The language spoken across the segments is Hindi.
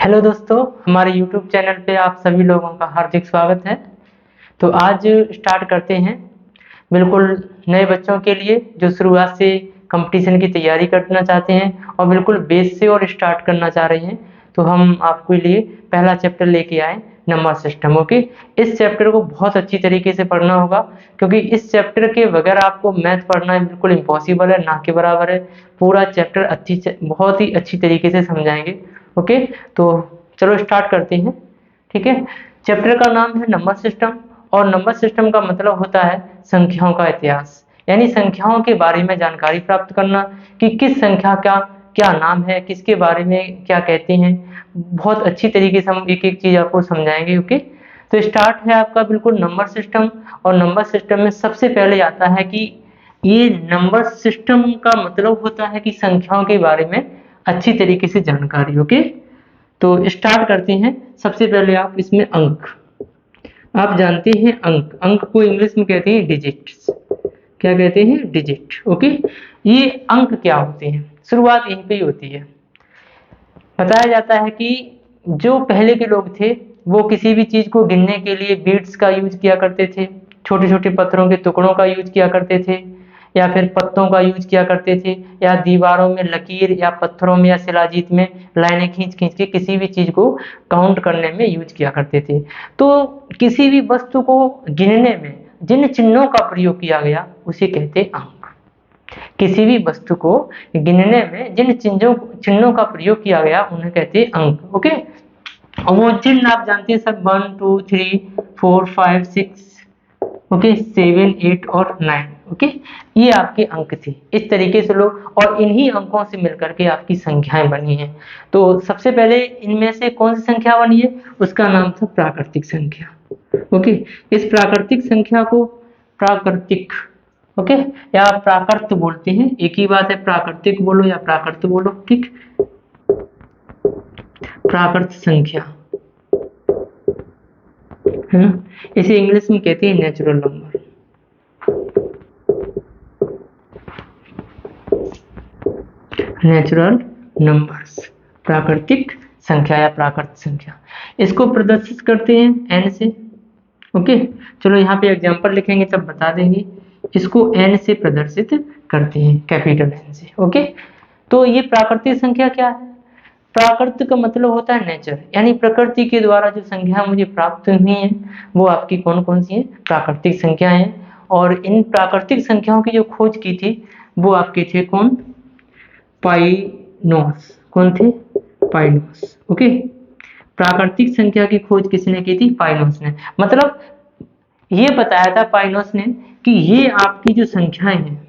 हेलो दोस्तों, हमारे YouTube चैनल पे आप सभी लोगों का हार्दिक स्वागत है। तो आज स्टार्ट करते हैं बिल्कुल नए बच्चों के लिए जो शुरुआत से कंपटीशन की तैयारी करना चाहते हैं और बिल्कुल बेस से और स्टार्ट करना चाह रहे हैं। तो हम आपके लिए पहला चैप्टर लेके आए, नंबर सिस्टम। ओके, इस चैप्टर को बहुत अच्छी तरीके से पढ़ना होगा क्योंकि इस चैप्टर के बगैर आपको मैथ पढ़ना बिल्कुल इम्पॉसिबल है, ना के बराबर है। पूरा चैप्टर बहुत ही अच्छी तरीके से समझाएंगे। ओके, तो चलो स्टार्ट करते हैं। ठीक है, चैप्टर का नाम है नंबर सिस्टम और नंबर सिस्टम का मतलब होता है संख्याओं का इतिहास, यानी संख्याओं के बारे में जानकारी प्राप्त करना कि किस संख्या का क्या नाम है, किसके बारे में क्या कहते हैं। बहुत अच्छी तरीके से हम एक एक चीज आपको समझाएंगे। ओके, तो स्टार्ट है आपका बिल्कुल नंबर सिस्टम। और नंबर सिस्टम में सबसे पहले आता है कि ये नंबर सिस्टम का मतलब होता है कि संख्याओं के बारे में अच्छी तरीके से जानकारी। ओके, तो स्टार्ट करते हैं। सबसे पहले आप इसमें अंक, आप जानते हैं अंक को इंग्लिश में कहते हैं डिजिट्स। क्या कहते हैं? डिजिट। ओके, ये अंक क्या होते हैं, शुरुआत यहीं पे ही होती है। बताया जाता है कि जो पहले के लोग थे वो किसी भी चीज को गिनने के लिए बीट्स का यूज किया करते थे, छोटे छोटे पत्थरों के टुकड़ों का यूज किया करते थे, या फिर पत्तों का यूज किया करते थे, या दीवारों में लकीर या पत्थरों में या शिलाजीत में लाइनें खींच खींच के किसी भी चीज को काउंट करने में यूज किया करते थे। तो किसी भी वस्तु को गिनने में जिन चिन्हों का प्रयोग किया गया उसे कहते अंक। किसी भी वस्तु को गिनने में जिन चिन्हों का प्रयोग किया गया उन्हें कहते हैं अंक। ओके, और वो चिन्ह आप जानते हैं सब, 1 2 3 4 5 6, ओके, 7 8 और 9। ओके, ये आपके अंक थे। इस तरीके से लोग, और इन्हीं अंकों से मिलकर के आपकी संख्याएं बनी हैं। तो सबसे पहले इनमें से कौन सी संख्या बनी है, उसका नाम था प्राकृतिक संख्या। ओके, इस प्राकृतिक संख्या को प्राकृतिक, ओके, या प्राकृत बोलते हैं, एक ही बात है, प्राकृतिक बोलो या प्राकृत बोलो। ठीक, प्राकृत संख्या है ना, इसे इंग्लिश में कहते हैं नेचुरल नंबर। नेचुरल नंबर्स, प्राकृतिक संख्या या प्राकृत संख्या। इसको प्रदर्शित करते हैं एन से। ओके, चलो यहाँ पे एग्जांपल लिखेंगे तब बता देंगे। इसको एन से प्रदर्शित करते हैं, कैपिटल एन से। ओके, तो ये प्राकृतिक संख्या क्या है? प्राकृत का मतलब होता है नेचर, यानी प्रकृति के द्वारा जो संख्या मुझे प्राप्त हुई है वो आपकी कौन कौन सी है? प्राकृतिक संख्याएं हैं। और इन प्राकृतिक संख्याओं की जो खोज की थी वो आपके थे कौन? पाइनोस। कौन थे? पाइनोस। ओके, प्राकृतिक संख्या की खोज किसने की थी? पाइनोस ने। मतलब ये बताया था पाइनोस ने कि ये आपकी जो संख्याएं हैं,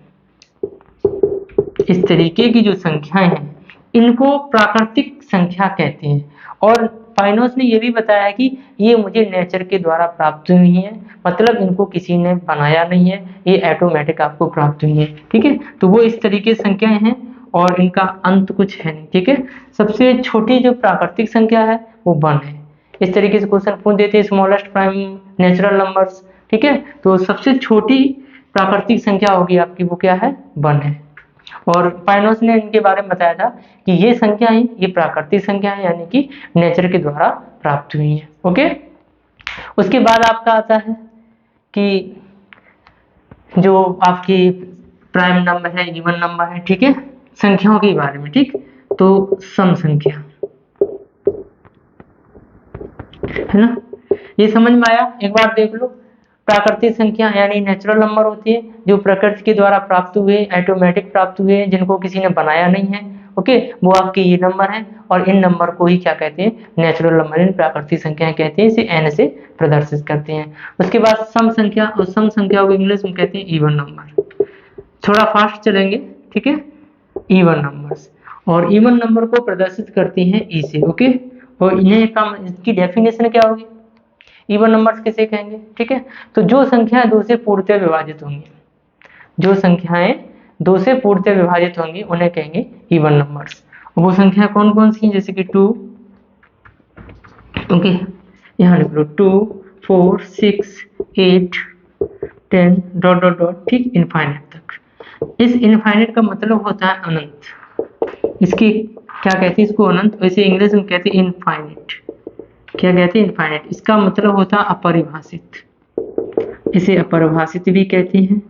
इस तरीके की जो संख्याएं हैं इनको प्राकृतिक संख्या कहते हैं। और पाइनोस ने यह भी बताया कि ये मुझे नेचर के द्वारा प्राप्त हुई है, मतलब इनको किसी ने बनाया नहीं है, ये ऑटोमेटिक आपको प्राप्त हुई है। ठीक है, तो वो इस तरीके की संख्याएं हैं और इनका अंत कुछ है नहीं। ठीक है, सबसे छोटी जो प्राकृतिक संख्या है वो 1 है। इस तरीके से क्वेश्चन पूछ देते हैं, स्मॉलेस्ट प्राइम नेचुरल नंबर्स। ठीक है, तो सबसे छोटी प्राकृतिक संख्या होगी आपकी, वो क्या है? 1 है। और पाइनोस ने इनके बारे में बताया था कि ये संख्याएं, ये प्राकृतिक संख्याएं यानी कि नेचर के द्वारा प्राप्त हुई हैं। ओके, उसके बाद आपका आता है कि जो आपकी प्राइम नंबर है, इवन नंबर है। ठीक है, संख्याओं के बारे में। ठीक, तो सम संख्या है ना, ये समझ में आया? एक बार देख लो, प्राकृतिक संख्या यानी नेचुरल नंबर होती है जो प्रकृति के द्वारा प्राप्त हुए, ऑटोमेटिक प्राप्त हुए, जिनको किसी ने बनाया नहीं है। ओके, वो आपके ये नंबर हैं और इन नंबर को ही क्या कहते हैं? नेचुरल नंबर, इन प्राकृतिक संख्याएं कहते हैं। इसे एन से प्रदर्शित करते हैं। उसके बाद सम संख्या, और सम संख्या को इंग्लिश में कहते हैं इवन नंबर। थोड़ा फास्ट चलेंगे। ठीक है, इवन नंबर्स, और इवन नंबर को प्रदर्शित करते हैं ई से। ओके, और इन्हें का इसकी डेफिनेशन क्या होगी? इवन नंबर्स किसे कहेंगे? ठीक है, तो जो संख्याएं 2 से पूर्णतः विभाजित होंगी, जो संख्याएं 2 से पूर्णतः विभाजित होंगी उन्हें कहेंगे इवन नंबर्स। वो संख्या कौन कौन सी हैं? जैसे कि 2, ओके, यहाँ लिख लो 2 4 6 8 10 डॉट डॉट डॉट, ठीक, इनफाइनाइट तक। इस इनफाइनाइट का मतलब होता है अनंत। इसकी क्या कहते हैं इसको? अनंत। वैसे इंग्लिश में कहते हैं इनफाइनिट। क्या कहते हैं? इनफाइनिट। इसका मतलब होता है अपरिभाषित। इसे अपरिभाषित भी कहते हैं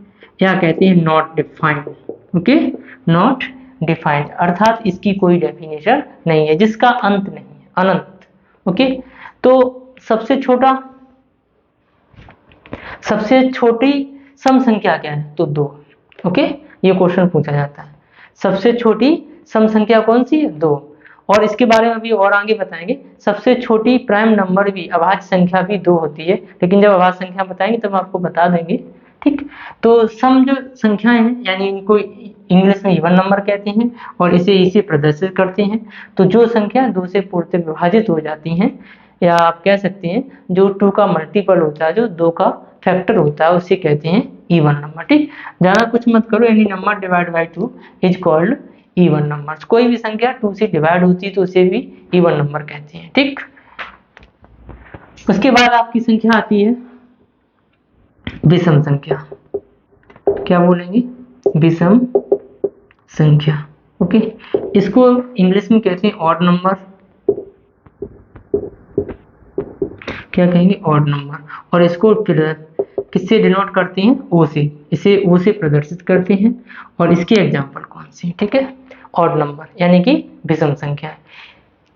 या कहते हैं not defined. Okay, not defined अर्थात इसकी कोई डेफिनेशन नहीं है, जिसका अंत नहीं है, अनंत। ओके, तो सबसे छोटी सम संख्या क्या है? तो 2। ओके, ये क्वेश्चन पूछा जाता है। सबसे छोटी सम संख्या कौन सी है? 2। और इसके बारे में अभी और आगे बताएंगे। सबसे छोटी प्राइम नंबर भी, अभाज्य संख्या भी 2 होती है, लेकिन जब अभाज्य संख्या बताएंगे तब आपको बता देंगे। ठीक, तो सम जो संख्याएं हैं यानी इनको इंग्लिश में इवन नंबर कहते हैं और इसे प्रदर्शित करते हैं। तो जो संख्या 2 से पूर्णतः विभाजित हो जाती हैं, या आप कह सकते हैं जो 2 का मल्टीपल होता है, जो 2 का फैक्टर होता है, उसे कहते हैं इवन नंबर। ठीक, ज्यादा कुछ मत करो, any number divide by 2 is called even numbers. कोई भी संख्या 2 से डिवाइड होती है तो उसे भी इवन नंबर कहते हैं। ठीक, उसके बाद आपकी संख्या आती है विषम संख्या। क्या बोलेंगे? विषम संख्या। ओके, इसको इंग्लिश में कहते हैं ऑड नंबर। क्या कहेंगे? Odd number. और इसको किससे डिनोट करते हैं? ओ से। इसे ओ से प्रदर्शित करते हैं। और इसके एग्जाम्पल कौन सी? ठीक है, ऑड नंबर यानी कि विषम संख्या।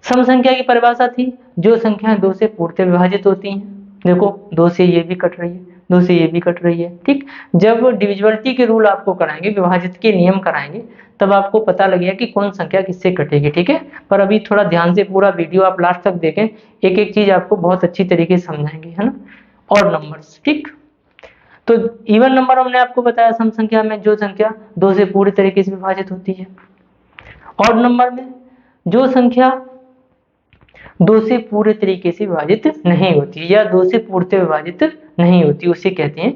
सम संख्या की परिभाषा थी जो संख्या 2 से पूर्णतः विभाजित होती हैं। देखो 2 से ये भी कट रही है, 2 से ये भी कट रही है। ठीक, जब डिविजिबिलिटी के रूल आपको कराएंगे, विभाजित के नियम कराएंगे, तब आपको पता लगेगा कि कौन संख्या किससे कटेगी। ठीक है, पर अभी थोड़ा ध्यान से पूरा वीडियो आप लास्ट तक देखें, एक एक चीज आपको बहुत अच्छी तरीके से समझाएंगे, है ना। Odd numbers. ठीक, तो इवन नंबर हमने आपको बताया सम संख्या में जो संख्या 2 से पूरी तरीके से विभाजित होती है। ऑड नंबर में जो संख्या 2 से पूरे तरीके से विभाजित नहीं होती या 2 से पूर्णतः विभाजित नहीं होती, उसे कहते हैं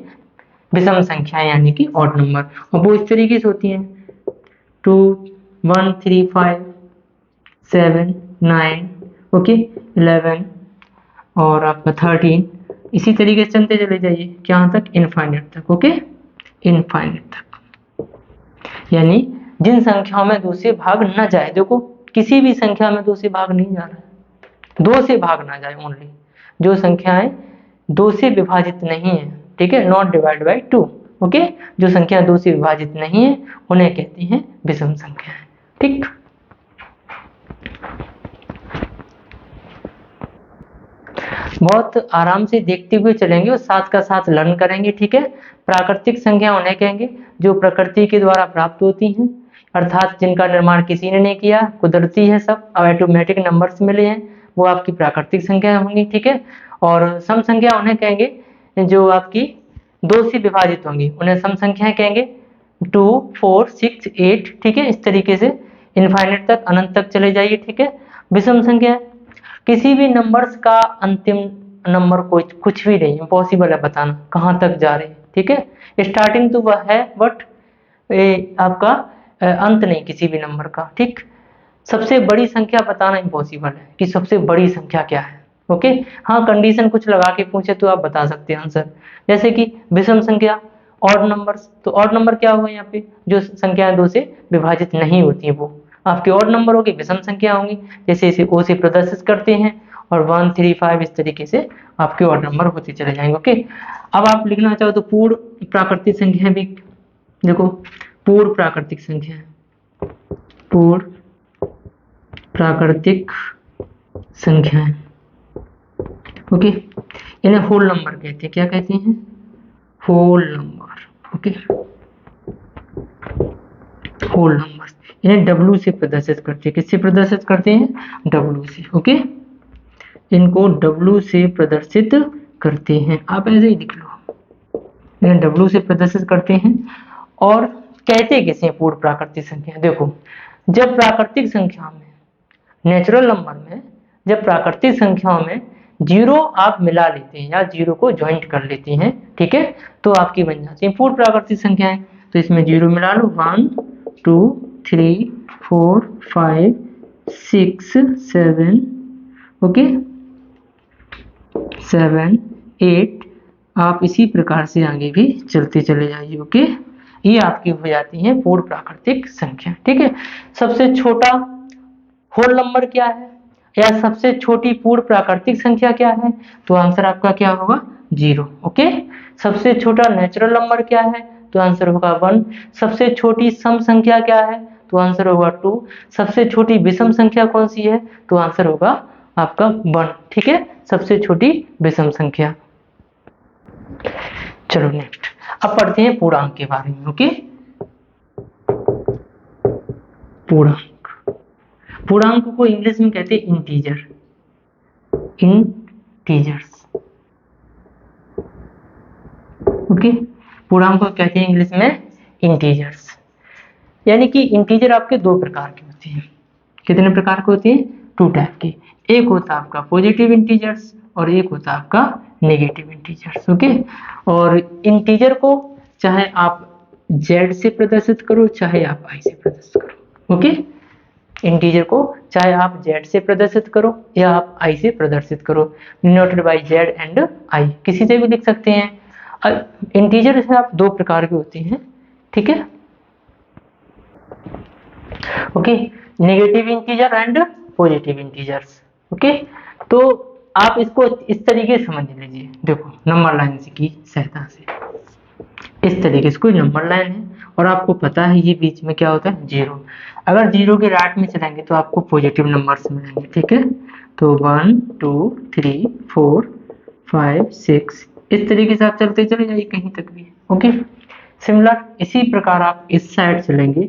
विषम संख्याएं यानी कि ऑड नंबर। और वो इस तरीके से होती हैं 2, 1, 3, 5, 7, 9, ओके, 11 और आपका 13, इसी तरीके से चलते चले जाइए क्या तक? इनफाइनाइट तक। ओके, इनफाइनाइट तक, यानी जिन संख्याओं में 2 से भाग न जाए। देखो किसी भी संख्या में 2 से भाग नहीं जा रहा है, 2 से भाग ना जाए, ओनली जो संख्याएं 2 से विभाजित नहीं है। ठीक है, नॉट डिवाइड बाय 2। ओके, जो संख्या 2 से विभाजित नहीं है उन्हें कहते हैं विषम संख्याएं। ठीक, बहुत आराम से देखते हुए चलेंगे और साथ का साथ लर्न करेंगे। ठीक है, प्राकृतिक संख्या उन्हें कहेंगे जो प्रकृति के द्वारा प्राप्त होती हैं, अर्थात जिनका निर्माण किसी ने नहीं किया, कुदरती है, सब ऑटोमेटिक नंबर्स मिले हैं, वो आपकी प्राकृतिक संख्या होंगी। ठीक है, और सम संख्या उन्हें कहेंगे जो आपकी 2 से विभाजित होंगी, उन्हें सम संख्याएं कहेंगे। 2, 4, 6, 8। ठीक है, इस तरीके से इनफाइनाइट तक, अनंत तक चले जाइए। ठीक है, विषम संख्या किसी भी नंबर्स का अंतिम नंबर कुछ भी नहीं, इम्पॉसिबल है बताना कहाँ तक जा रहे हैं। ठीक है, स्टार्टिंग तो वह है बट आपका अंत नहीं किसी भी नंबर का। ठीक, सबसे बड़ी संख्या बताना इम्पॉसिबल है कि सबसे बड़ी संख्या क्या है। ओके, हाँ, कंडीशन कुछ लगा के पूछे तो आप बता सकते हैं आंसर, जैसे कि विषम संख्या, ऑड नंबर्स। तो ऑड नंबर क्या हुआ यहाँ पे? जो संख्याएं 2 से विभाजित नहीं होती है वो आपके ऑड नंबर होगी, विषम संख्या होंगी, जैसे इसे ओ से प्रदर्शित करते हैं। और 1, 3, 5 इस तरीके से आपके ऑड नंबर होते चले जाएंगे। ओके, अब आप लिखना चाहो तो पूर्ण प्राकृतिक संख्या भी देखो, पूर्ण प्राकृतिक संख्या, पूर्ण प्राकृतिक संख्याएं। ओके, इन्हें होल नंबर कहते हैं। क्या कहते हैं? Whole number. Okay, whole number. इन्हें W से प्रदर्शित करते हैं। किससे प्रदर्शित करते हैं? W से। ओके, इनको W से प्रदर्शित करते हैं। आप ऐसे ही लिख लो, इन्हें W से प्रदर्शित करते हैं। और कहते किसे पूर्ण प्राकृतिक संख्या? देखो, जब प्राकृतिक संख्या में, नेचुरल नंबर में, जब प्राकृतिक संख्याओं में 0 आप मिला लेते हैं या 0 को ज्वाइंट कर लेते हैं, ठीक है, तो आपकी बन जाती है पूर्ण प्राकृतिक संख्याएं। तो इसमें 0 मिला लो, 1, 2, 3, 4, 5, 6, 7, ओके, 7, 8। आप इसी प्रकार से आगे भी चलते चले जाइए। ओके, ये आपकी हो जाती है पूर्ण प्राकृतिक संख्या। ठीक है, सबसे छोटा होल नंबर क्या है या सबसे छोटी पूर्ण प्राकृतिक संख्या क्या है, तो आंसर आपका क्या होगा 0। ओके, सबसे छोटा नेचुरल नंबर क्या है, तो आंसर होगा 1। सबसे छोटी सम संख्या क्या है, तो आंसर होगा 2। सबसे छोटी विषम संख्या कौन सी है, तो आंसर होगा आपका 1। ठीक है, सबसे छोटी विषम संख्या। चलो नेक्स्ट, अब पढ़ते हैं पूर्णांक के बारे में। ओके, पूर्णांक, पूर्णांक को इंग्लिश में कहते हैं इंटीजर, इंटीजर्स। ओके, पूर्णांक को कहते हैं इंग्लिश में इंटीजर्स। यानी कि इंटीजर आपके दो प्रकार के होते हैं। कितने प्रकार के होते हैं, 2 टाइप के। एक होता है आपका पॉजिटिव इंटीजर्स और एक होता है आपका नेगेटिव इंटीजर्स। ओके, और इंटीजर को चाहे आप जेड से प्रदर्शित करो चाहे आप आई से प्रदर्शित करो। ओके, इंटीजर को चाहे आप जेड से प्रदर्शित करो या आप आई से प्रदर्शित करो, denoted by Z and I, किसी से भी लिख सकते हैं। इंटीजर से आप दो प्रकार के होते हैं। ठीक है, okay, negative integer and positive integers. Okay, तो आप इसको इस तरीके से समझ लीजिए, देखो नंबर लाइन की सहायता से इस तरीके से कोई नंबर लाइन है और आपको पता है ये बीच में क्या होता है 0। अगर 0 के राइट में चलेंगे तो आपको पॉजिटिव नंबर्स मिलेंगे। ठीक है, तो 1 2 3 4 5 6 इस तरीके से आप चलते चले जाइए कहीं तक भी। ओके, सिमिलर इसी प्रकार आप इस साइड चलेंगे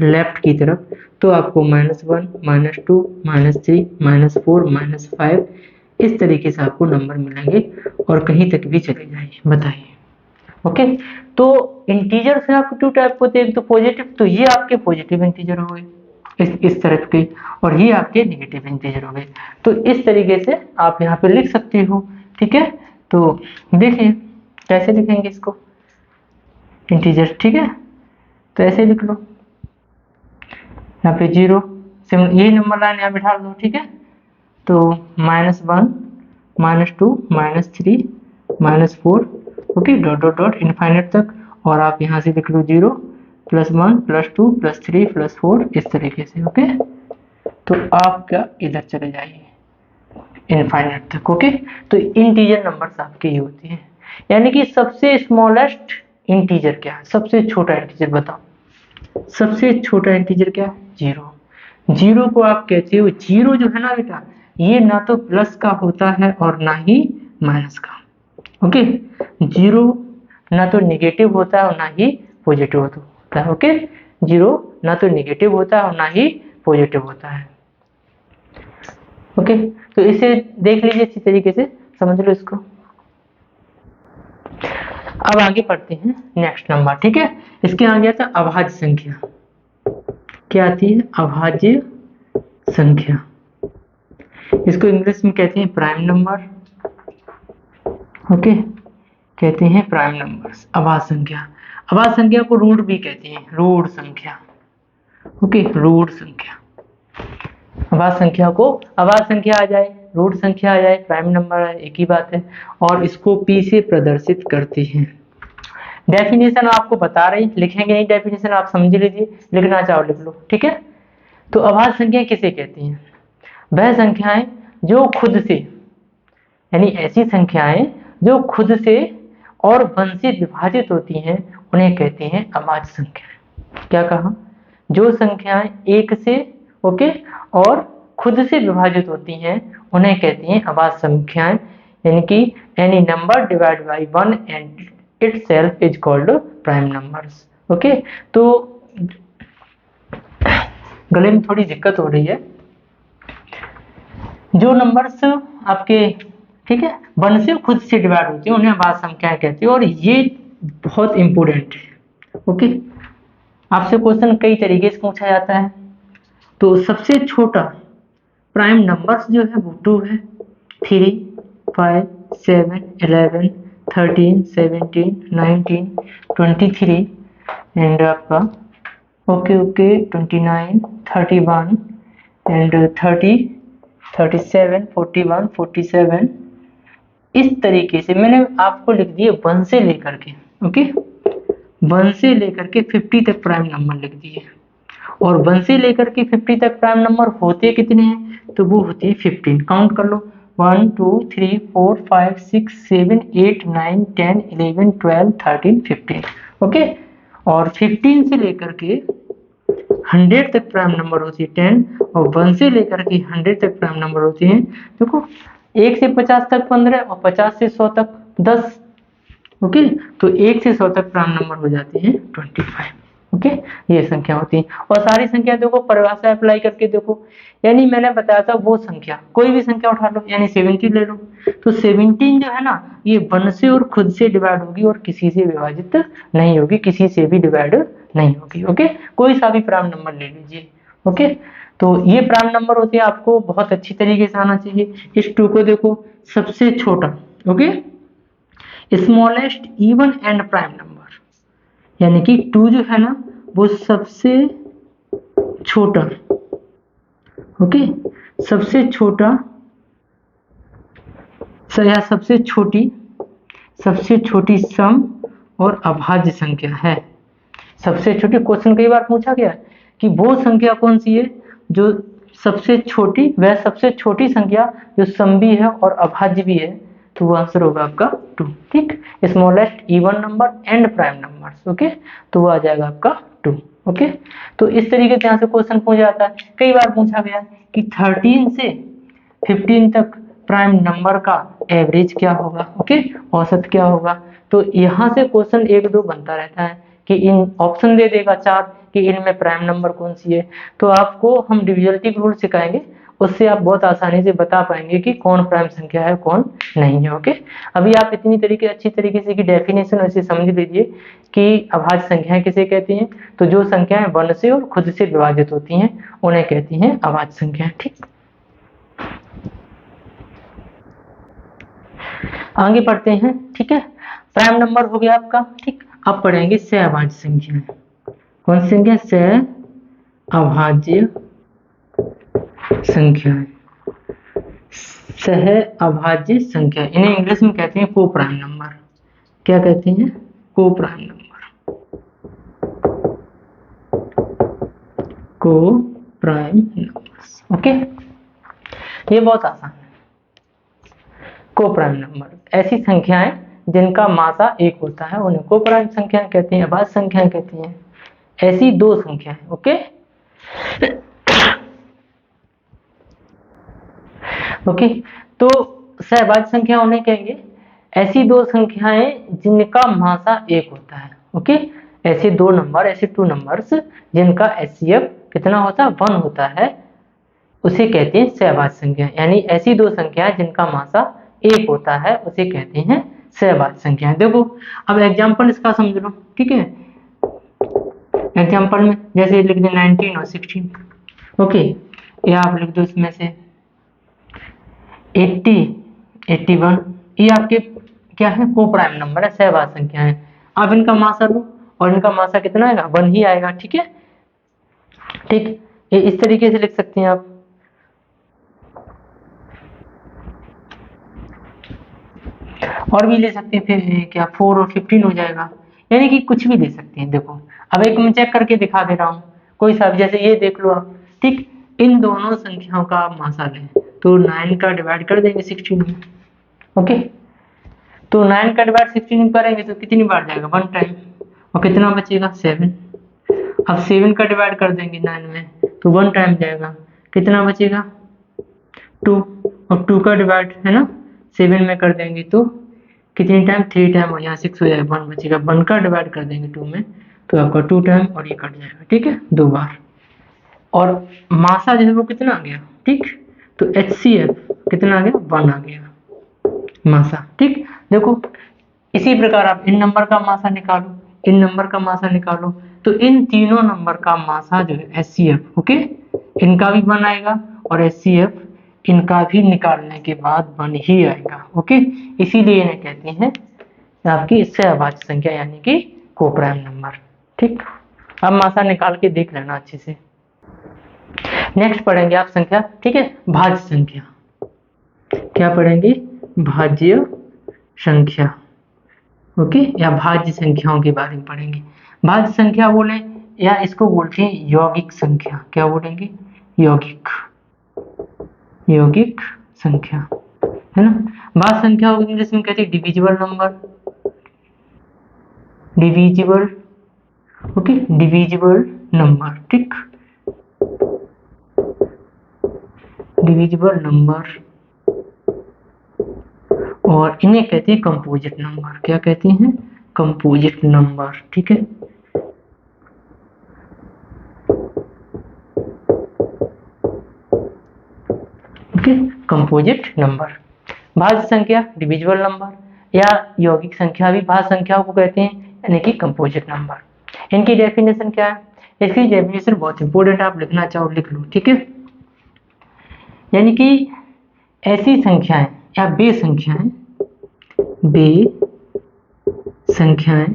लेफ्ट की तरफ तो आपको -1 -2 -3 -4 -5 इस तरीके से आपको नंबर मिलेंगे और कहीं तक भी चले जाइए। बताइए। ओके, तो इंटीजर से आपके 2 टाइप होते हैं, एक तो पॉजिटिव, तो ये आपके पॉजिटिव इंटीजर हो गए इस तरफ के, और ये आपके नेगेटिव इंटीजर हो गए। तो इस तरीके से आप यहाँ पे लिख सकते हो। ठीक है, तो देखिए कैसे लिखेंगे इसको इंटीजर। ठीक है, तो ऐसे लिख लो, यहाँ पे 0 यही नंबर लाइन यहाँ बिठा दो। ठीक है, तो -1 -2 -3 -4 okay, dot dot dot infinite तक, और आप यहाँ से लिख लो 0 +1 +2 +3 +4 इस तरीके से। ओके, तो आप क्या इधर चले जाइए इनफाइनाइट तक। ओके, तो इंटीजर नंबर्स आपके ये होते हैं। यानी कि सबसे स्मॉलेस्ट इंटीजर क्या है, सबसे छोटा इंटीजर बताओ, सबसे छोटा इंटीजर क्या है 0। 0 को आप कहते हो, 0 जो है ना बेटा, ये ना तो प्लस का होता है और ना ही माइनस का। ओके, 0 ना तो नेगेटिव होता है और ना ही पॉजिटिव होता है। ओके, 0 ना तो नेगेटिव होता है और ना ही पॉजिटिव होता है। ओके, तो इसे देख लीजिए अच्छी तरीके से, समझ लो इसको। अब आगे पढ़ते हैं नेक्स्ट नंबर। ठीक है, इसके आगे आता है अभाज्य संख्या। क्या आती है, अभाज्य संख्या। इसको इंग्लिश में कहते हैं प्राइम नंबर। ओके, कहते हैं प्राइम नंबर्स, अभाज्य संख्या। अभाज्य संख्या को रूट भी कहते हैं, रूट संख्या। ओके, रूट संख्या। अभाज्य संख्या को अभाज्य संख्या आ जाए, रूट संख्या आ जाए, प्राइम नंबर है, एक ही बात है। और इसको पी से प्रदर्शित करते हैं। डेफिनेशन आपको बता रही, लिखेंगे नहीं डेफिनेशन, आप समझ लीजिए, लिखना चाहो लिख लो। ठीक है, तो अभाज्य संख्या किसे कहती हैं, वह संख्याएं जो खुद से, यानी ऐसी संख्याएं जो खुद से और 1 से विभाजित होती हैं उन्हें कहते हैं अभाज्य संख्या। क्या कहा, जो संख्याएं 1 से ओके और खुद से विभाजित होती हैं उन्हें कहते हैं अभाज्य संख्याएं। यानी कि any number divide by 1 and itself is called prime numbers। Okay, तो गले में थोड़ी दिक्कत हो रही है। जो नंबर्स आपके ठीक है 1 से खुद से डिवाइड होती है उन्हें अभाज्य संख्याएं कहते हैं, और ये बहुत इंपॉर्टेंट है। ओके, आपसे क्वेश्चन कई तरीके से पूछा जाता है। तो सबसे छोटा प्राइम नंबर्स जो है वो 2 है, 3 5 7 11 13 17 19 23 एंड आपका ओके 29 31 एंड 30 37 41 47 इस तरीके से मैंने आपको लिख दिए 1 से लेकर के ओके 1 से लेकर के 50 तक प्राइम नंबर लिख दिए। और 1 से लेकर के 50 तक प्राइम नंबर होते कितने हैं, तो वो होते हैं 15। काउंट कर लो, 1 2 3 4 5 6 7 8 9 10 11 12 13 15। ओके, और 15 से लेकर के 100 तक प्राइम नंबर होती है 10, और 1 से लेकर के 100 तक प्राइम नंबर होती है, देखो 1 से 50 तक 15 और 50 से 100 तक 10। ओके, तो 1 से 100 तक प्राइम नंबर हो जाती है 25। ओके, ये संख्या होती है। और सारी संख्या देखो परिभाषा अप्लाई करके देखो, यानी मैंने बताया था वो संख्या, कोई भी संख्या उठा लो, यानी 17 ले लो, तो 17 जो है ना, ये 1 से और खुद से डिवाइड होगी और किसी से विभाजित नहीं होगी, किसी से भी डिवाइड नहीं होगी। ओके, कोई सा भी प्राइम नंबर ले लीजिए। ओके, तो ये प्राइम नंबर होते हैं, आपको बहुत अच्छी तरीके से आना चाहिए। इस 2 को देखो, सबसे छोटा, okay, smallest even and prime number, यानी कि 2 जो है ना वो सबसे छोटा, ओके, सबसे छोटा या सबसे छोटी सम और अभाज्य संख्या है। सबसे छोटी, क्वेश्चन कई बार पूछा गया कि वो संख्या कौन सी है जो सबसे छोटी, वह सबसे छोटी संख्या जो सम भी है और अभाज्य भी है, तो वो आंसर होगा आपका 2। ठीक, smallest even number and prime numbers. Okay, तो वो आ जाएगा आपका 2। ओके, तो इस तरीके से यहाँ से क्वेश्चन पूछा जाता है। कई बार पूछा गया कि 13 से 15 तक प्राइम नंबर का एवरेज क्या होगा, ओके, औसत क्या होगा। तो यहाँ से क्वेश्चन 1-2 बनता रहता है कि इन ऑप्शन दे देगा 4 कि इनमें प्राइम नंबर कौन सी है। तो आपको हम डिविजिबिलिटी रूल सिखाएंगे, उससे आप बहुत आसानी से बता पाएंगे कि कौन प्राइम संख्या है कौन नहीं है। ओके, अभी आप इतनी अच्छी तरीके से की डेफिनेशन वैसे समझ लीजिए कि अभाज्य संख्याएं किसे कहती हैं। तो जो संख्याएं 1 से और खुद से विभाजित होती हैं उन्हें कहती हैं अभाज्य संख्याएं। ठीक, आगे पढ़ते हैं। ठीक है, प्राइम नंबर हो गया आपका। ठीक, अब पढ़ेंगे सहअभाज्य संख्याएं। कौन सी संख्या? सहअभाज्य संख्याएं। सहअभाज्य संख्या, इन्हें इंग्लिश में कहते हैं को प्राइम नंबर। क्या कहते हैं? को प्राइम नंबर, को प्राइम नंबर्स। ओके, ये बहुत आसान है। को प्राइम नंबर ऐसी संख्याएं जिनका मासा 1 होता है उन्हें को प्राइम संख्याएं कहते हैं, अभाज्य संख्याएं कहती हैं। ऐसी 2 संख्याएं, ओके, ओके, तो सहअभाज्य संख्या उन्हें कहेंगे ऐसी 2 संख्याएं जिनका मासा 1 होता है। ओके, ऐसे 2 नंबर, ऐसे 2 नंबर्स जिनका HCF कितना होता है? 1 होता है, उसे कहते हैं सहअभाज्य संख्या। यानी ऐसी 2 संख्याएं जिनका मासा 1 होता है उसे कहते हैं सहअभाज्य संख्या। देखो अब एग्जांपल इसका समझ लो। ठीक है, एग्जांपल में जैसे लिख दे 19 और 16। ओके, या आप लिख दो इसमें से 80, 81। ये आपके क्या है? को प्राइम नंबर है, सहअभाज्य संख्या है। अब इनका मासा लो और इनका मासा कितना आएगा? 1 ही आएगा। ठीक है, ठीक, ये इस तरीके से लिख सकते हैं आप। और भी ले सकते हैं, फिर क्या 4 और 15 हो जाएगा, यानी कि कुछ भी ले सकते हैं। देखो अब एक मैं चेक करके दिखा दे रहा हूँ, कोई सा, जैसे ये देख लो आप। ठीक, इन दोनों संख्याओं का आप मासा लें तो 9 का डिवाइड कर देंगे 16 में। ओके, तो 9 का डिवाइड 16 में करेंगे तो कितनी बार जाएगा? 1 टाइम, और कितना बचेगा? 7। अब 7 का डिवाइड कर देंगे 9 में तो 1 टाइम जाएगा, कितना बचेगा? 2। और 2 का डिवाइड है ना 7 में कर देंगे तो कितनी टाइम? 3 टाइम, और यहाँ 6 हो जाएगा, 1 बचेगा। 1 का डिवाइड कर देंगे 2 में तो आपका 2 टाइम, और ये कट जाएगा। ठीक है, 2 बार। और मासा जो है वो कितना आ गया? ठीक, तो HCF कितना आ गया? 1 आ गया मासा। ठीक, देखो इसी प्रकार आप इन नंबर का मासा निकालो, इन नंबर का मासा निकालो, तो इन तीनों नंबर का मासा जो है HCF, ओके, इनका भी 1 आएगा और HCF इनका भी निकालने के बाद 1 ही आएगा। ओके, इसीलिए इन्हें कहते हैं आपकी सहअभाज्य संख्या, यानी कि को प्राइम नंबर। ठीक, अब मासा निकाल के देख लेना अच्छे से। नेक्स्ट पढ़ेंगे आप संख्या। ठीक है, भाज्य संख्या। क्या पढ़ेंगे? भाज्य संख्या। ओके, या भाज्य संख्याओं के बारे में पढ़ेंगे। भाज्य संख्या बोले या इसको बोलते हैं यौगिक संख्या। क्या बोलेंगे? यौगिक संख्या, है ना। भाज्य संख्या को इंग्लिश में कहते हैं divisible number, okay, divisible number, ठीक, डिविजिबल नंबर। और इन्हें कहते हैं कंपोजिट नंबर। क्या कहते हैं? कंपोजिट नंबर, ठीक है। Okay, composite number. भाज्य संख्या डिविजिबल नंबर या यौगिक संख्या भी भाज्य संख्याओं को कहते हैं, यानी कि कंपोजिट नंबर। इनकी डेफिनेशन क्या है? इसकी डेफिनेशन बहुत इंपॉर्टेंट, आप लिखना चाहो लिख लो, ठीक है। यानी कि ऐसी संख्याएं या संख्याएं,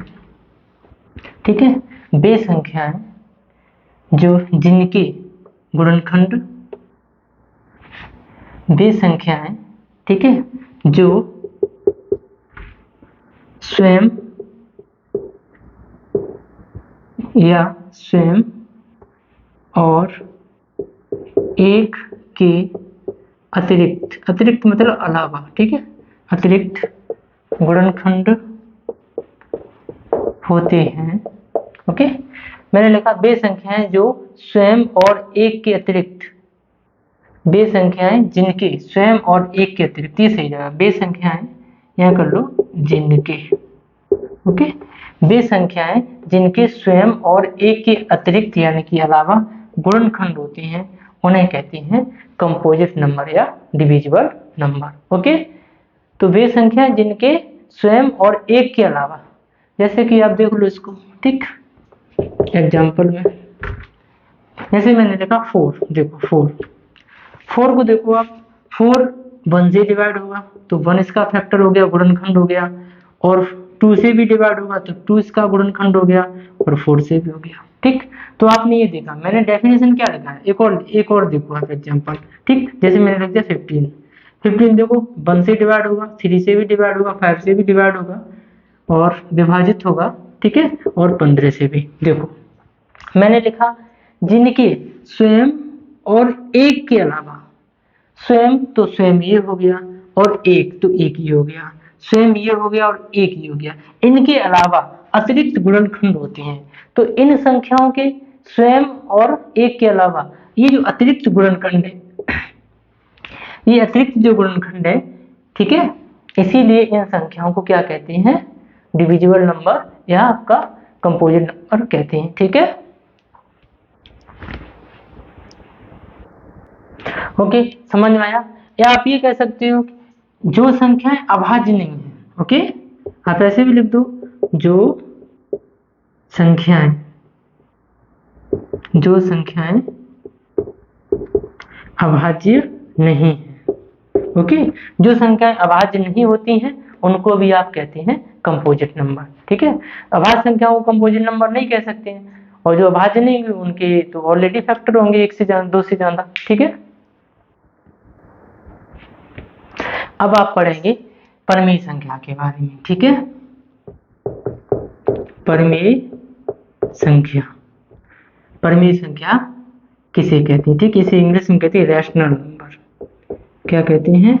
ठीक है, बे संख्याएं जो जिनके गुणनखंड, बे संख्याएं, ठीक है, जो स्वयं और एक के अतिरिक्त मतलब अलावा, ठीक है, अतिरिक्त गुणनखंड होते हैं। ओके, मैंने लिखा बे संख्याएं जो स्वयं और एक के अतिरिक्त, बे संख्याएं जिनके स्वयं और एक के अतिरिक्त, ये सही जगह, बे संख्याएं, यहाँ कर लो जिनके, ओके, बे संख्याएं जिनके स्वयं और एक के अतिरिक्त यानी कि अलावा गुणनखंड होते हैं, उन्हें कहते हैं कंपोजिट नंबर या डिविजिबल नंबर। ओके, तो वे संख्या जिनके स्वयं और एक के अलावा, जैसे कि आप देख लो इसको, ठीक, एग्जाम्पल में जैसे मैंने लिखा 4, देखो 4 को देखो आप, 4 1 से डिवाइड होगा तो 1 इसका फैक्टर हो गया, गुणनखंड हो गया, और 2 से भी डिवाइड होगा तो 2 इसका गुणनखंड हो गया, और 4 से भी हो गया, ठीक। तो आपने ये देखा, मैंने डेफिनेशन क्या लिखा है, एक और देखो आप एग्जांपल, ठीक, जैसे मैंने लिख दिया 15 देखो 1 से डिवाइड होगा, 3 से भी डिवाइड होगा, 5 से भी डिवाइड होगा और विभाजित होगा, ठीक है, और 15 से भी। देखो मैंने लिखा जिनके स्वयं और एक के अलावा, स्वयं तो स्वयं ये हो गया और एक तो एक ही हो गया, स्वयं ये हो गया और एक ही हो गया, इनके अलावा अतिरिक्त गुणनखंड होते हैं। तो इन संख्याओं के स्वयं और एक के अलावा ये जो अतिरिक्त गुणनखंड है, ये अतिरिक्त जो गुणनखंड है, ठीक है, इसीलिए इन संख्याओं को क्या कहते हैं? डिविजिबल नंबर या आपका कंपोजिट नंबर कहते हैं, ठीक है। ओके, समझ में आया? या आप ये कह सकते हो जो संख्याएं अभाज्य नहीं है, ओके, आप ऐसे भी लिख दो, जो संख्याएं अभाज्य नहीं है, ओके, जो संख्याएं अभाज्य नहीं होती हैं उनको भी आप कहते हैं कंपोजिट नंबर, ठीक है। अभाज्य संख्याओं को कंपोजिट नंबर नहीं कह सकते हैं, और जो अभाज्य नहीं हुई उनके तो ऑलरेडी फैक्टर होंगे 1 से ज्यादा, 2 से ज्यादा, ठीक है। अब आप पढ़ेंगे परिमेय संख्या के बारे में, ठीक है। परिमेय संख्या किसे कहते हैं, ठीक, इसे इंग्लिश में कहते हैं रैशनल नंबर। क्या कहते हैं?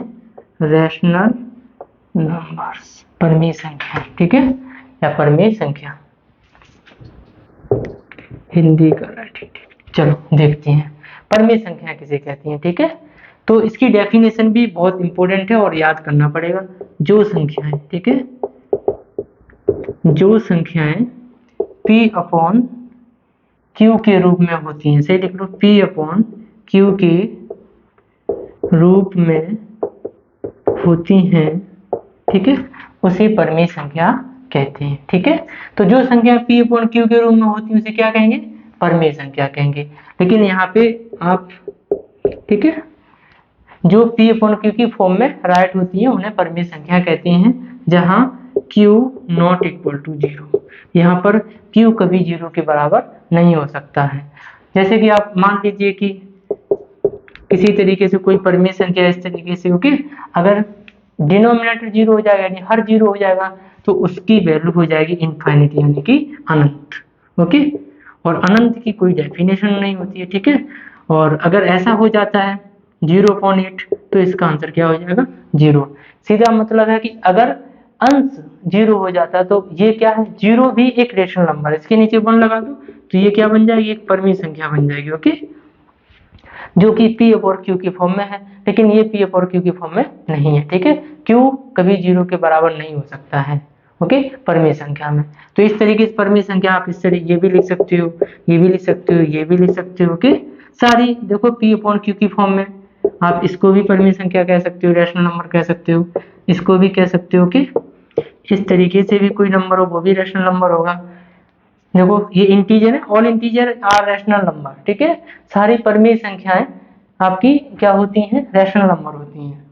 रैशनल नंबर्स, परिमेय संख्या, ठीक है, या परिमेय संख्या, हिंदी का राइटिंग, चलो देखते हैं परिमेय संख्या किसे कहती हैं, ठीक है। तो इसकी डेफिनेशन भी बहुत इंपॉर्टेंट है और याद करना पड़ेगा। जो संख्याएं, ठीक है, जो संख्याएं P अपॉन Q के रूप में होती हैं, सही लिख लो, P अपॉन Q के रूप में होती हैं, ठीक है, उसे परिमेय संख्या कहते हैं, ठीक है। तो जो संख्या P अपॉन Q के रूप में होती है उसे क्या कहेंगे? परिमेय संख्या कहेंगे। लेकिन यहाँ पे आप, ठीक है, जो P अपॉन Q की फॉर्म में राइट होती है उन्हें परिमेय संख्या कहते हैं, जहां Q नॉट इक्वल टू 0, यहाँ पर Q कभी 0 के बराबर नहीं हो सकता है। जैसे कि आप मान लीजिए कि किसी तरीके से कोई परिमेय संख्या इस तरीके से, ओके, अगर डिनोमिनेटर 0 हो जाएगा यानी हर 0 हो जाएगा तो उसकी वैल्यू हो जाएगी इनफाइनिटी यानी कि अनंत, ओके, और अनंत की कोई डेफिनेशन नहीं होती है, ठीक है। और अगर ऐसा हो जाता है 0.8 तो इसका आंसर क्या हो जाएगा, 0। सीधा मतलब है कि अगर अंश 0 हो जाता है तो ये क्या है, 0 भी एक रेशनल नंबर है, इसके नीचे 1 लगा दो तो ये क्या बन जाएगी, एक परिमेय संख्या बन जाएगी, ओके, जो कि पी अपॉन क्यू की फॉर्म में है। लेकिन ये पी अपॉन क्यू की फॉर्म में नहीं है, ठीक है, क्यू कभी 0 के बराबर नहीं हो सकता है, ओके, परिमेय संख्या में। तो इस तरीके से परिमेय संख्या आप इस तरह ये भी लिख सकते हो, ये भी लिख सकते हो, ये भी लिख सकते हो, ओके, सारी देखो पी अपॉन क्यू की फॉर्म में। आप इसको भी परिमेय संख्या कह सकते हो, रैशनल नंबर कह सकते हो, इसको भी कह सकते हो कि इस तरीके से भी कोई नंबर हो वो भी रैशनल नंबर होगा। देखो ये इंटीजर है, all integer are rational number, ठीक है, सारी परिमेय संख्याएं आपकी क्या होती हैं, रैशनल नंबर होती हैं।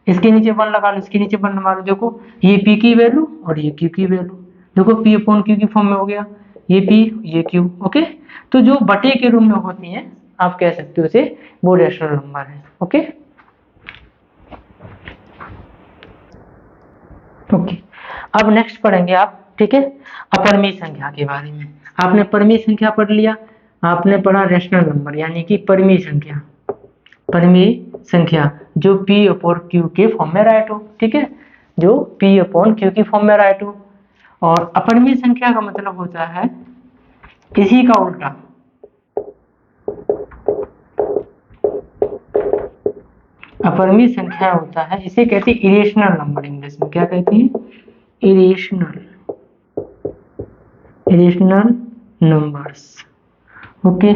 इसके नीचे 1 लगा लो, इसके नीचे 1 लगा लो, देखो ये पी की वैल्यू और ये क्यू की वैल्यू, देखो पी अपॉन क्यू की फॉर्म में हो गया, ये पी ये क्यू, ओके। तो जो बटे के रूप में होती हैं आप कह सकते हो उसे वो रैशनल नंबर है, ओके। ओके, अब नेक्स्ट पढ़ेंगे आप, ठीक है, अपरिमेय संख्या के बारे में। आपने परिमेय संख्या पढ़ लिया, आपने पढ़ा रैशनल नंबर यानी कि परिमेय संख्या, परिमेय संख्या जो p अपॉन q के फॉर्म में राइट हो, ठीक है, जो p अपॉन q की फॉर्म में राइट हो। और अपरिमेय संख्या का मतलब होता है इसी का उल्टा, अपरिमेय संख्या होता है, इसे कहते हैं इरेशनल नंबर, इंग्लिश में क्या कहते हैं, irrational, irrational numbers, okay,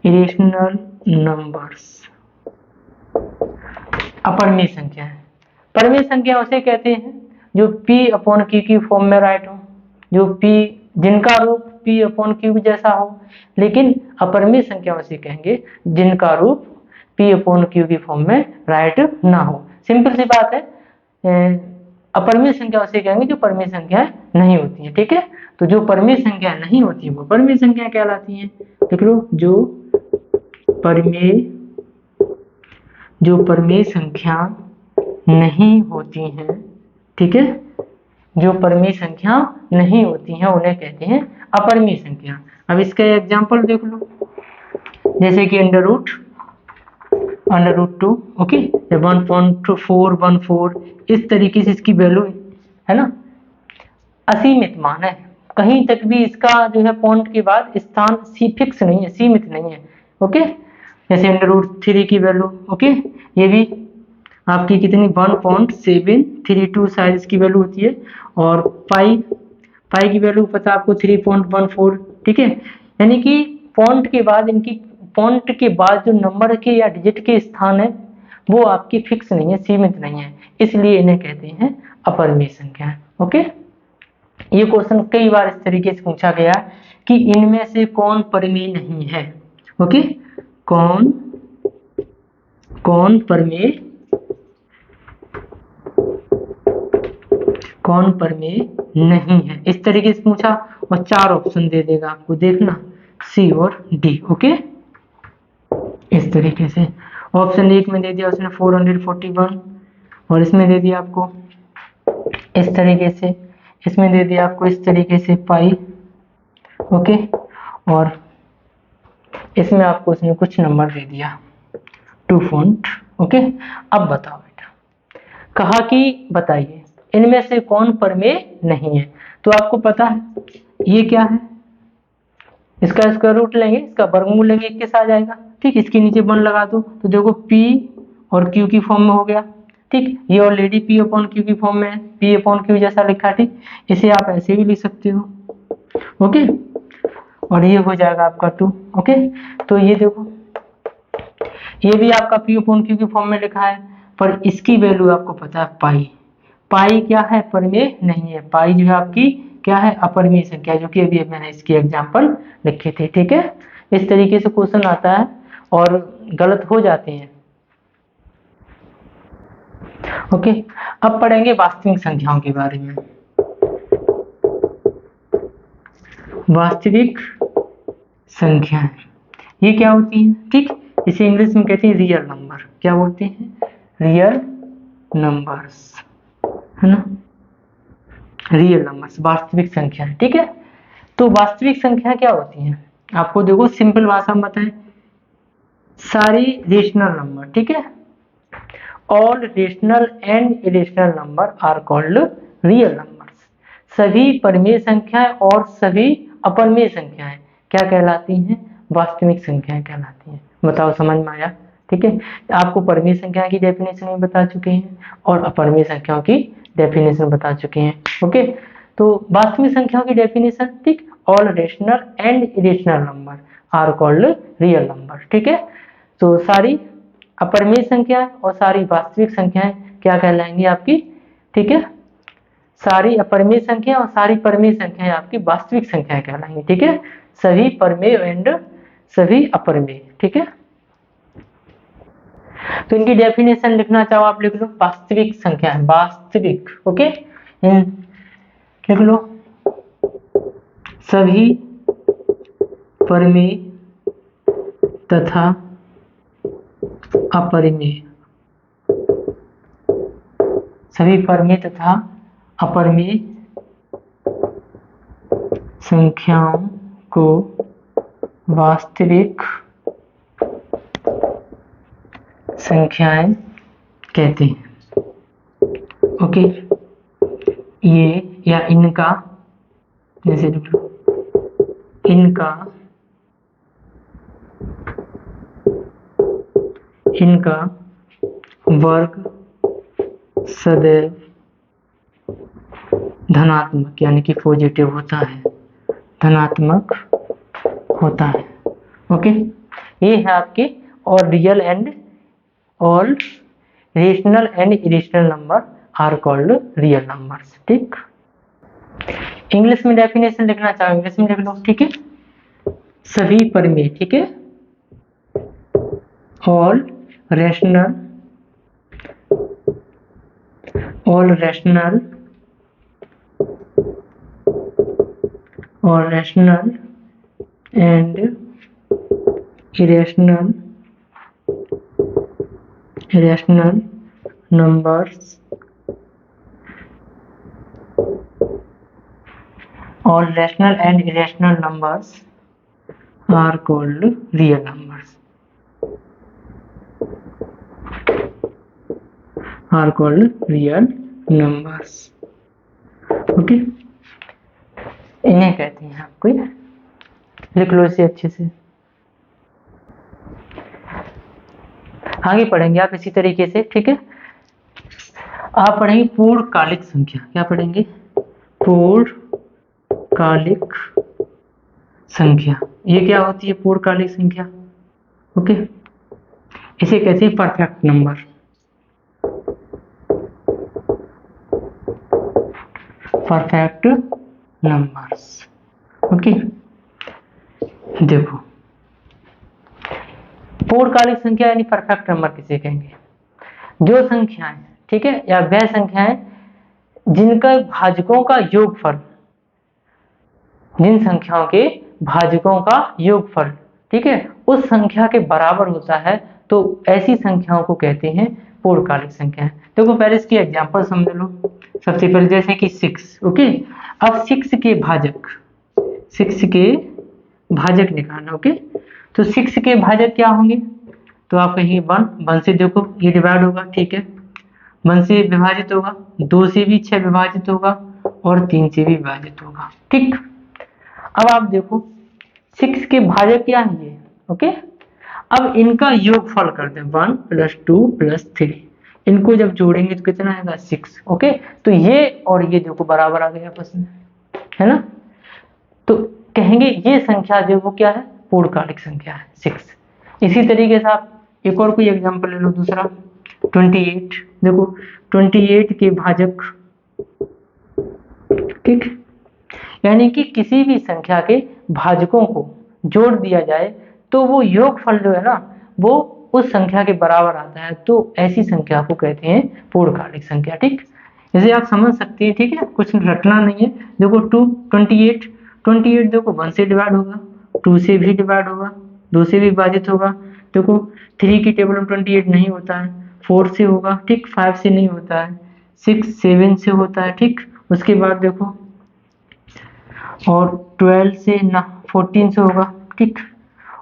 irrational numbers अपरिमेय संख्या है। परिमेय संख्या उसे कहते हैं जो p अपॉन q की फॉर्म में राइट हो, जो p जिनका रूप p अपॉन q जैसा हो। लेकिन अपरिमेय संख्या उसे कहेंगे जिनका रूप p अपॉन q की फॉर्म में राइट ना हो। सिंपल सी बात है, अपरिमेय संख्या उसे कहेंगे जो परिमेय संख्या नहीं होती है, ठीक है। तो जो परिमेय संख्या नहीं होती है वो परिमेय संख्या कहलाती है। देख लो, जो परिमेय संख्या नहीं होती हैं, ठीक है, जो परिमेय संख्या नहीं होती हैं उन्हें कहते हैं अपरिमेय संख्या। अब इसका एग्जांपल देख लो, जैसे कि अंडर रूट 2, ओके, 1.414, इस तरीके से इसकी वैल्यू है ना, असीमित मान है, कहीं तक भी इसका जो है पॉइंट के बाद स्थान फिक्स नहीं है, सीमित नहीं है, ओके। जैसे अंडर रूट 3 की वैल्यू, ओके, ये भी आपकी कितनी 1.732 शायद इसकी वैल्यू होती है। और पाई की वैल्यू पता आपको 3.14, ठीक है। यानी कि पॉइंट के बाद जो नंबर के या डिजिट के स्थान है वो आपकी फिक्स नहीं है, सीमित नहीं है, इसलिए इन्हें कहते हैं अपरिमेय संख्या, ओके। ये क्वेश्चन कई बार इस तरीके से पूछा गया कि इनमें से कौन परिमेय नहीं है, ओके, कौन परिमेय नहीं है, इस तरीके से पूछा और 4 ऑप्शन दे देगा आपको, देखना सी और डी, ओके। इस तरीके से ऑप्शन 1 में दे दिया उसने 441, और इसमें दे दिया आपको इस तरीके से, इसमें दे दिया आपको इस तरीके से पाई, ओके, और इसमें आपको उसने कुछ नंबर दे दिया 2 पॉइंट, ओके। अब बताओ बेटा, कहा कि बताइए इनमें से कौन परिमेय नहीं है। तो आपको पता है ये क्या है, इसका स्क्वायर रूट लेंगे, इसका वर्गमूल लेंगे, 21 आ जाएगा, ठीक। इसके नीचे 1 लगा दो तो देखो p और q की फॉर्म में हो गया, ठीक। ये ऑलरेडी p अपॉन q की फॉर्म में है, p अपॉन q जैसा लिखा, ठीक। इसे आप ऐसे भी लिख सकते हो, ओके, और ये हो जाएगा आपका 2, ओके। तो ये देखो ये भी आपका p अपॉन q की फॉर्म में लिखा है, पर इसकी वैल्यू आपको पता है पाई क्या है, परिमेय नहीं है, पाई जो है आपकी क्या है, अपरिमेय संख्या, जो कि अभी मैंने इसकी एग्जांपल लिखे थे, ठीक है। इस तरीके से क्वेश्चन आता है और गलत हो जाते हैं, ओके। अब पढ़ेंगे वास्तविक संख्याओं के बारे में। वास्तविक संख्याएं ये क्या होती हैं, ठीक, इसे इंग्लिश में कहते हैं रियल नंबर, क्या बोलते हैं, रियल नंबर्स, है ना, रियल नंबर्स वास्तविक संख्या, ठीक है। तो वास्तविक संख्या क्या होती है, आपको देखो सिंपल भाषा में बताएं, सारी रेशनल नंबर, ठीक है, all rational and irrational number are called real numbers. सभी परिमेय संख्याएं और सभी अपरिमेय संख्याएं क्या कहलाती हैं, वास्तविक संख्याएं कहलाती हैं। बताओ समझ में आया, ठीक है। आपको परिमेय संख्या की डेफिनेशन भी बता चुके हैं और अपरिमेय संख्याओं की डेफिनेशन बता चुके हैं, ओके। तो वास्तविक संख्याओं की डेफिनेशन, ठीक, all rational and irrational number are called real number, ठीक है। तो सारी अपरिमेय संख्याएं और सारी वास्तविक संख्याएं क्या कहलाएंगी आपकी, ठीक है। सारी अपरिमेय संख्या और सारी परिमेय संख्याएं आपकी वास्तविक संख्याएं कहलाएंगी, ठीक है। सभी परिमेय एंड सभी अपरिमेय, ठीक है। तो इनकी डेफिनेशन लिखना चाहो आप लिख लो, वास्तविक संख्या, वास्तविक, ओके, लिख लो, सभी परिमेय तथा अपरिमेय, सभी परिमेय तथा अपरिमेय संख्याओं को वास्तविक संख्याएं कहते हैं, ओके। ये या इनका, जैसे इनका इनका वर्ग सदैव धनात्मक यानी कि पॉजिटिव होता है, धनात्मक होता है, ओके। ये है आपके और real and all rational and irrational number are called real numbers, ठीक। इंग्लिश में डेफिनेशन लिखना चाहो इंग्लिश में लिख लो, ठीक है। सभी परिमेय, ठीक है, all rational and irrational numbers, all rational and irrational numbers are called real numbers, are called real numbers, okay. इन्हें कहते हैं आपको, लिख लो इसे अच्छे से। आगे पढ़ेंगे आप इसी तरीके से, ठीक है। आप पढ़ेंगे पूर्णकालिक संख्या, क्या पढ़ेंगे, पूर्णकालिक संख्या। ये क्या होती है पूर्णकालिक संख्या, ओके। इसे कहते हैं perfect number, perfect numbers, okay. देखो पूर्णकालिक संख्या यानी परफेक्ट नंबर किसे कहेंगे, जो संख्याएं, ठीक है, या वह संख्याएं जिनका भाजकों का योगफल, जिन संख्याओं के भाजकों का योगफल, ठीक है, उस संख्या के बराबर होता है, तो ऐसी संख्याओं को कहते हैं पूर्णकालिक संख्याएं। देखो पहले इसकी एग्जांपल समझ लो। सबसे पहले जैसे कि 6, ओके। अब 6 के भाजक, 6 के भाजक निकालना, ओके। तो 6 के भाजक क्या होंगे, तो आप कहेंगे 1 से देखो ये डिवाइड होगा, ठीक है, 1 से विभाजित होगा, 2 से भी 6 विभाजित होगा और 3 से भी विभाजित होगा, ठीक। अब आप देखो 6 के भाजक क्या है ये, ओके। अब इनका योगफल कर दें 1 + 2 + 3, इनको जब जोड़ेंगे तो कितना आएगा 6, ओके। तो ये और ये देखो बराबर आ गया आपस में, है ना। तो कहेंगे ये संख्या जो वो क्या है, पूर्णकालिक संख्या है 6। इसी तरीके से आप एक और कोई एग्जांपल ले लो, दूसरा 28। देखो 28 के भाजक, ठीक, यानी कि किसी भी संख्या के भाजकों को जोड़ दिया जाए तो वो योगफल जो है ना वो उस संख्या के बराबर आता है, तो ऐसी संख्या को कहते हैं पूर्णकालिक संख्या, ठीक। इसे आप समझ सकते हैं, ठीक है, कुछ रटना नहीं है। देखो 28 देखो 1 से डिवाइड होगा, 2 से भी डिवाइड होगा, 2 से भी विभाजित होगा। देखो 3 की टेबल में 28 नहीं होता है, 4 से होगा, ठीक, 5 से नहीं होता है, 6 7 से होता है, ठीक। उसके बाद देखो और 12 से ना 14 से होगा, ठीक।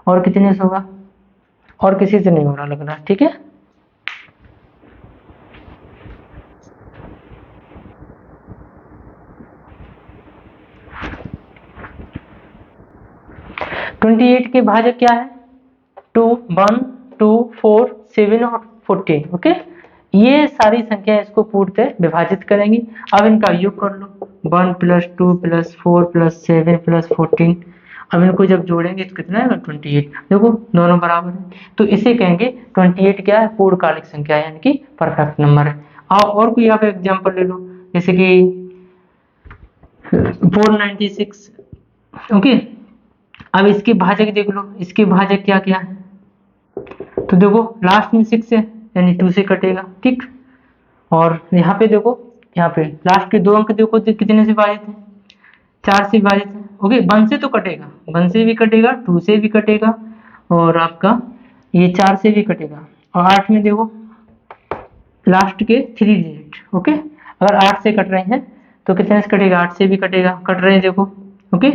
और कितने से होगा, और किसी से नहीं हो रहा लग रहा, ठीक है। ट्वेंटी एट के भाजक क्या है, 2, 1, 2, 4, 7 और 14, ओके। ये सारी संख्या इसको पूर्णतः विभाजित करेंगी। अब इनका योग कर लो, 1 + 2 + 4 + 7 + 14। अब इनको जब जोड़ेंगे तो कितना आएगा, 28। देखो दोनों बराबर है, तो इसे कहेंगे 28 क्या है, पूर्णकालिक संख्या है, यानी कि परफेक्ट नंबर है। और कोई आप एग्जाम्पल ले लो, जैसे कि 496, ओके। अब इसके भाजक देख लो, इसके भाजक क्या क्या है, तो देखो लास्ट में 6 है, यानी 2 से कटेगा, ठीक। और यहाँ पे देखो, यहाँ पे लास्ट के 2 अंक देखो कितने से विभाजित है, 4 से विभाजित है, ओके। 1 से तो कटेगा, 1 से भी कटेगा, 2 से भी कटेगा, और आपका ये 4 से भी कटेगा। और 8 में देखो लास्ट के 3 डिजिट, ओके। अगर 8 से कट रहे हैं तो कितने से कटेगा, 8 से भी कटेगा, कट रहे हैं देखो, ओके,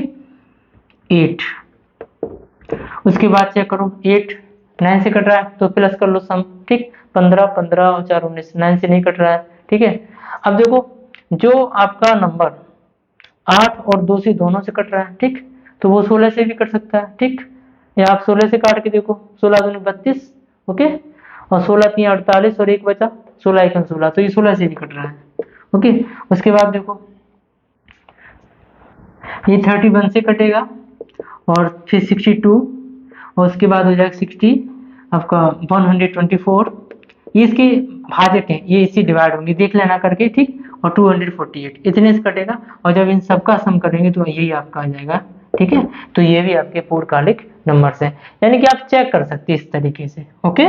8। उसके बाद चेक करो, 8 9 से कट रहा है तो प्लस कर लो सम, ठीक। 15 15 और 4 19, 9 से नहीं कट रहा है, ठीक है। अब देखो जो आपका नंबर 8 और 2 से दोनों से कट रहा है, ठीक, तो वो 16 से भी कट सकता है, ठीक। या आप 16 से काट के देखो, 16 दूनी 32, ओके, और 16 3 48 और 1 बचा, 16 1 16, तो ये 16 से भी कट रहा है, ओके। उसके बाद देखो ये 31 से कटेगा, और फिर 62, और उसके बाद हो जाएगा 60, आपका 124। ये इसके भाजक हैं, ये इसी डिवाइड होंगे, देख लेना करके, ठीक। और 248 इतने से कटेगा, और जब इन सबका सम करेंगे तो यही आपका आ जाएगा, ठीक है। तो ये भी आपके पूर्णकालिक नंबर्स हैं, यानी कि आप चेक कर सकते हैं इस तरीके से, ओके।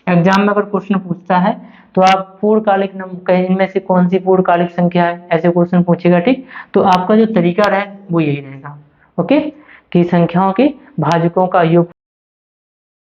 एग्जाम में अगर क्वेश्चन पूछता है तो आप पूर्णकालिक नंबर इनमें से कौन सी पूर्णकालिक संख्या है, ऐसे क्वेश्चन पूछेगा, ठीक। तो आपका जो तरीका रहे वो यही रहेगा, ओके, कि संख्याओं के भाजकों का योग